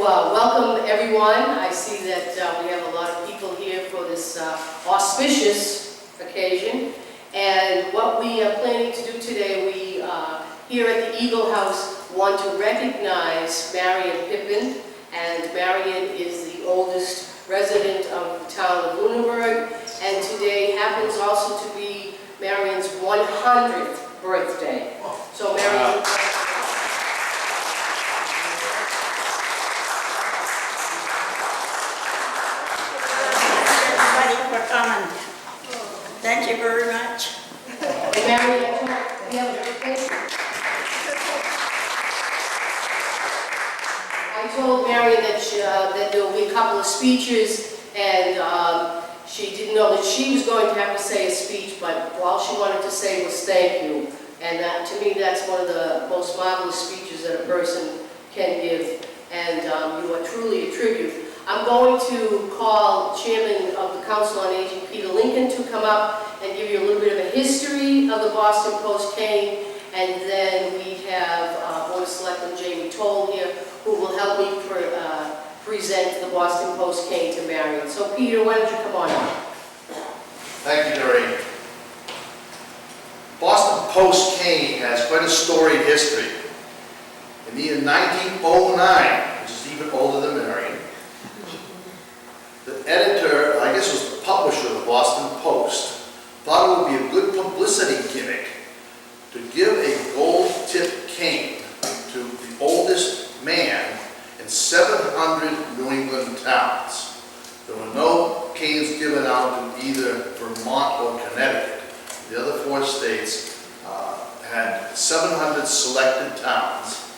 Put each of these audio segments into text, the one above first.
welcome everyone. I see that we have a lot of people here for this auspicious occasion. And what we are planning to do today, we here at the Eagle House want to recognize Marian Pepin. And Marian is the oldest resident of the town of Lunenburg. And today happens also to be Marian's 100th birthday. So Marian... Thank you very much. Marian, we have a birthday. I told Marian that there will be a couple of speeches, and she didn't know that she was going to have to say a speech, but all she wanted to say was thank you. And that, to me, that's one of the most marvelous speeches that a person can give, and you are truly a tribute. I'm going to call Chairman of the Council on Aging, Peter Lincoln, to come up and give you a little bit of a history of the Boston Post cane, and then we have Board of Selectman Jamie Toll here, who will help me present the Boston Post cane to Marian. So Peter, why don't you come on up? Thank you, Doreen. Boston Post cane has quite a storied history. In the year 1909, which is even older than Marian, the editor, I guess it was the publisher of the Boston Post, thought it would be a good publicity gimmick to give a gold-tipped cane to the oldest man in 700 New England towns. There were no canes given out to either Vermont or Connecticut. The other four states had 700 selected towns,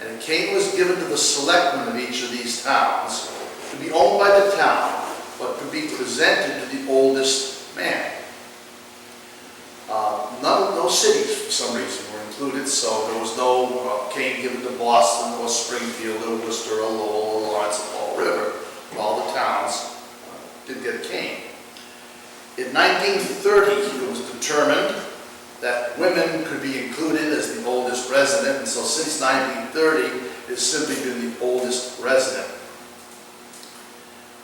and a cane was given to the selectmen of each of these towns to be owned by the town, but to be presented to the oldest man. No cities, for some reason, were included, so there was no cane given to Boston or Springfield or Worcester or Lowell or Lawrence or Fall River. All the towns did get a cane. In 1930, it was determined that women could be included as the oldest resident, and so since 1930, it's simply been the oldest resident.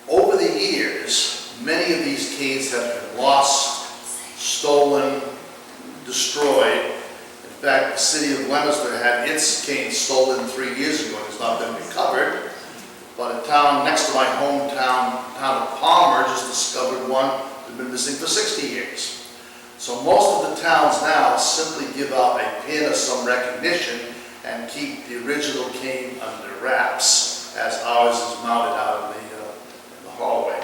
Over the years, many of these canes have been lost, stolen, destroyed. In fact, the city of Leominster had its cane stolen 3 years ago and has not been recovered. But a town next to my hometown, town of Palmer, just discovered one that had been missing for 60 years. So most of the towns now simply give out a pin of some recognition and keep the original cane under wraps, as ours is mounted out in the hallway.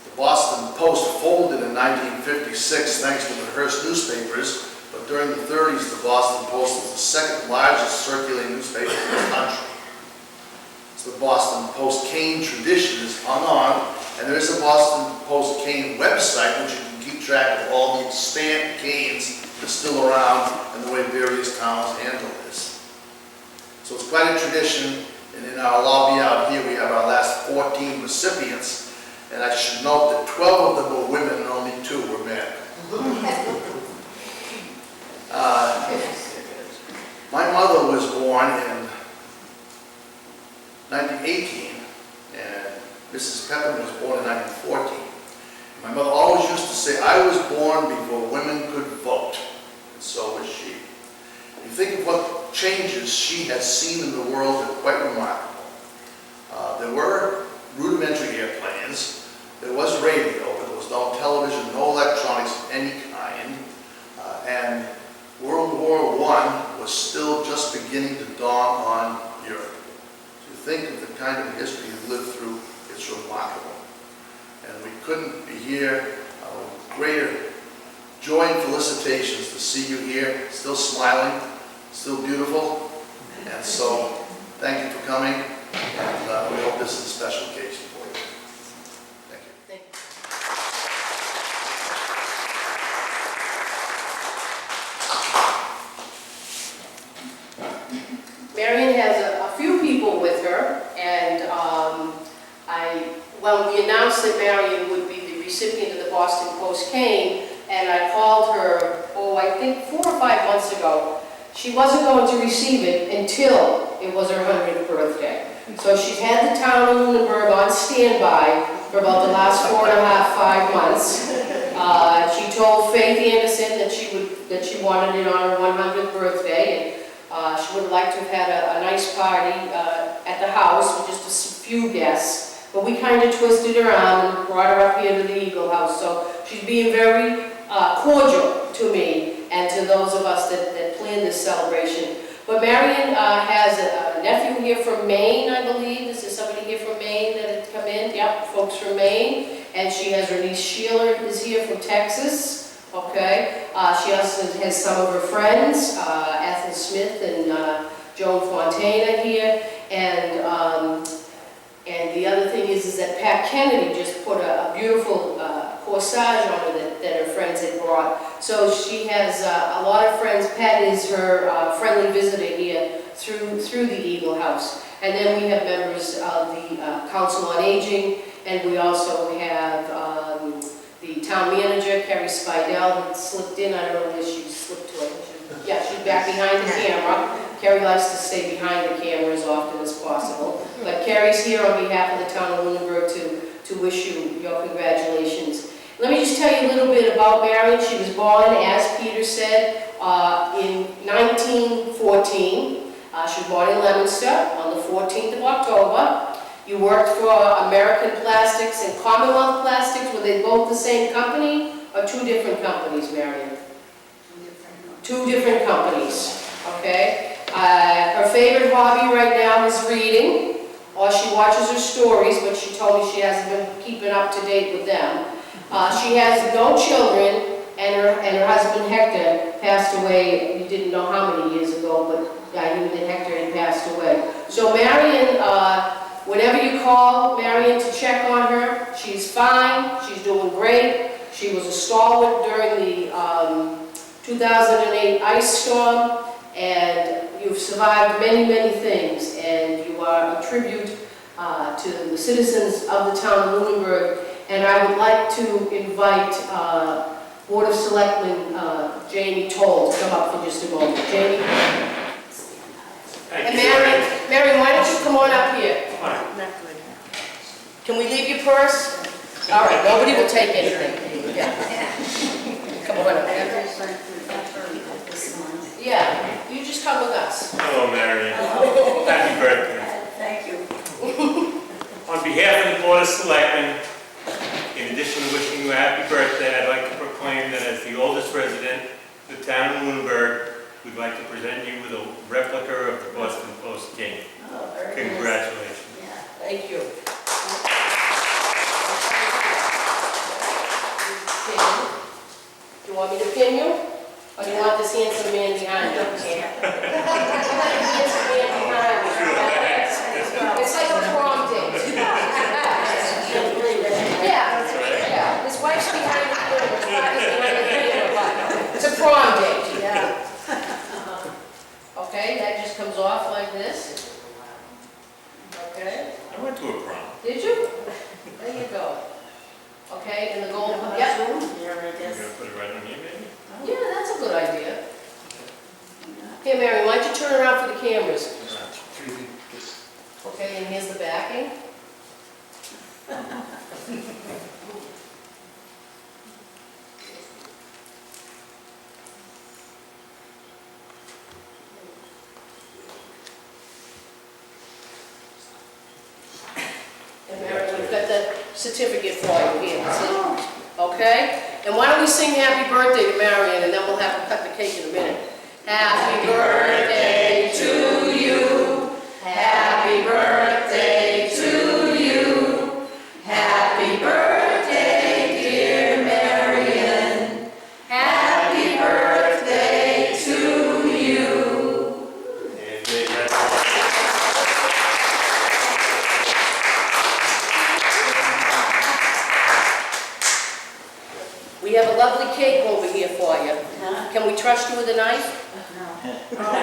The Boston Post folded in 1956 thanks to the Hearst newspapers, but during the 30s the Boston Post was the second largest circulating newspaper in the country. So the Boston Post cane tradition is hung on, and there is a Boston Post cane website which you can keep track of all the stamped canes that are still around and the way various towns handle this. So it's quite a tradition. And in our lobby out here, we have our last 14 recipients. And I should note that 12 of them were women and only 2 were men. My mother was born in 1918, and Mrs. Pepin was born in 1914. My mother always used to say, I was born before women could vote, and so was she. You think of what changes she has seen in the world are quite remarkable. There were rudimentary airplanes, there was radio, but there was no television, no electronics of any kind, and World War I was still just beginning to dawn on Europe. So you think of the kind of history you've lived through, it's remarkable. And we couldn't be here with greater joy and felicitations to see you here, still smiling, still beautiful, and so thank you for coming, and we hope this is a special occasion for you. Thank you. Thank you. Marian has a few people with her, and when we announced that Marian would be the recipient of the Boston Post cane, and I called her, I think 4 or 5 months ago, she wasn't going to receive it until it was her 100th birthday. So she's had the town of Lunenburg on standby for about the last 4.5, 5 months. She told Faith Anderson that she wanted it on her 100th birthday, and she would like to have had a nice party at the house with just a few guests. But we kind of twisted her arm and brought her up here to the Eagle House. So she's being very cordial to me and to those of us that planned this celebration. But Marian has a nephew here from Maine, I believe. This is somebody here from Maine that had come in. Yep, folks from Maine. And she has her niece Sheila is here from Texas. Okay. She also has some of her friends, Ethel Smith and Joan Fontana here. And the other thing is that Pat Kennedy just put a beautiful corsage on her that her friends had brought. So she has a lot of friends. Pat is her friendly visitor here through the Eagle House. And then we have members of the Council on Aging, and we also have the town manager, Carrie Spidell, who slipped in. I don't know where she slipped to. Yeah, she's back behind the camera. Carrie likes to stay behind the camera as often as possible. But Carrie's here on behalf of the town of Lunenburg to wish you your congratulations. Let me just tell you a little bit about Marian. She was born, as Peter said, in 1914. She was born in Leominster on the 14th of October. You worked for American Plastics and Commonwealth Plastics. Were they both the same company or two different companies, Marian? Two different companies, okay? Her favorite hobby right now is reading, or she watches her stories, but she told me she hasn't been keeping up to date with them. She has no children, and her husband Hector passed away. We didn't know how many years ago, but I knew that Hector had passed away. So Marian, whenever you call Marian to check on her, she's fine, she's doing great. She was a stalwart during the 2008 ice storm, and you've survived many, many things, and you are a tribute to the citizens of the town of Lunenburg. And I would like to invite Board of Selectmen Jamie Toll to come up for just a moment. Jamie? And Marian, why don't you come on up here? Fine. Not good. Can we leave your purse? All right, nobody will take anything. Yeah. Come on up. Yeah, you just come with us. Hello, Marian. Happy birthday. Thank you. On behalf of the Board of Selectmen, in addition to wishing you a happy birthday, I'd like to proclaim that as the oldest resident of the town of Lunenburg, we'd like to present you with a replica of the Boston Post King. Oh, very nice. Congratulations. Yeah. Thank you. Do you want me to pin you? Or do you want this handsome man behind you? Handsome man behind you. It's like a prom date. Yeah. His wife's behind the camera, his father's behind the camera, but it's a prom date. Yeah. Okay, that just comes off like this. Okay. I went to a prom. Did you? There you go. Okay, and the gold, yep. Yeah, I You're guess. going to put it right on you, maybe? Yeah, that's a good idea. Here, Mary, why don't you turn around for the cameras? Okay, and here's the backing. And Mary, we've got the certificate for you here. See? Okay? And why don't we sing happy birthday to Marian, and then we'll have her cut the cake in a minute. Happy birthday to you. Happy birthday to you. Happy birthday, dear Marian. Happy birthday to you. And they got We have a lovely cake over here for you. Huh? Can we trust you with a knife? No. All right.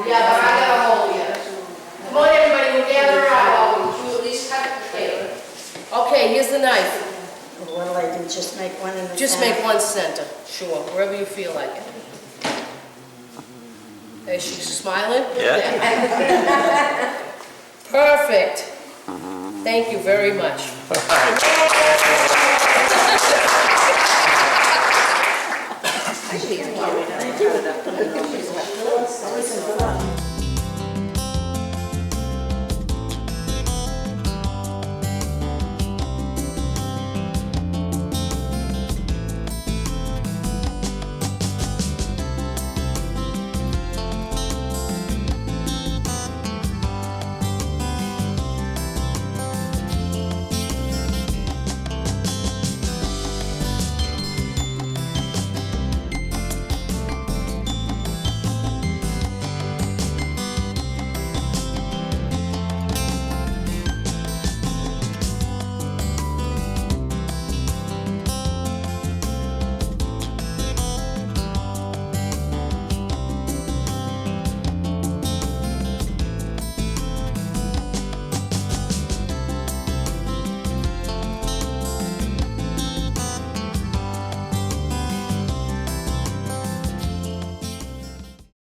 Yeah, but I gotta hold you. Come on, everybody, we'll gather around. We'll at least cut the cake. Okay, here's the knife. What'll I do, just make one in the Just center? make one center, sure, wherever you feel like it. Is she smiling? Yeah. Perfect. Thank you very much. Actually, I cut it up.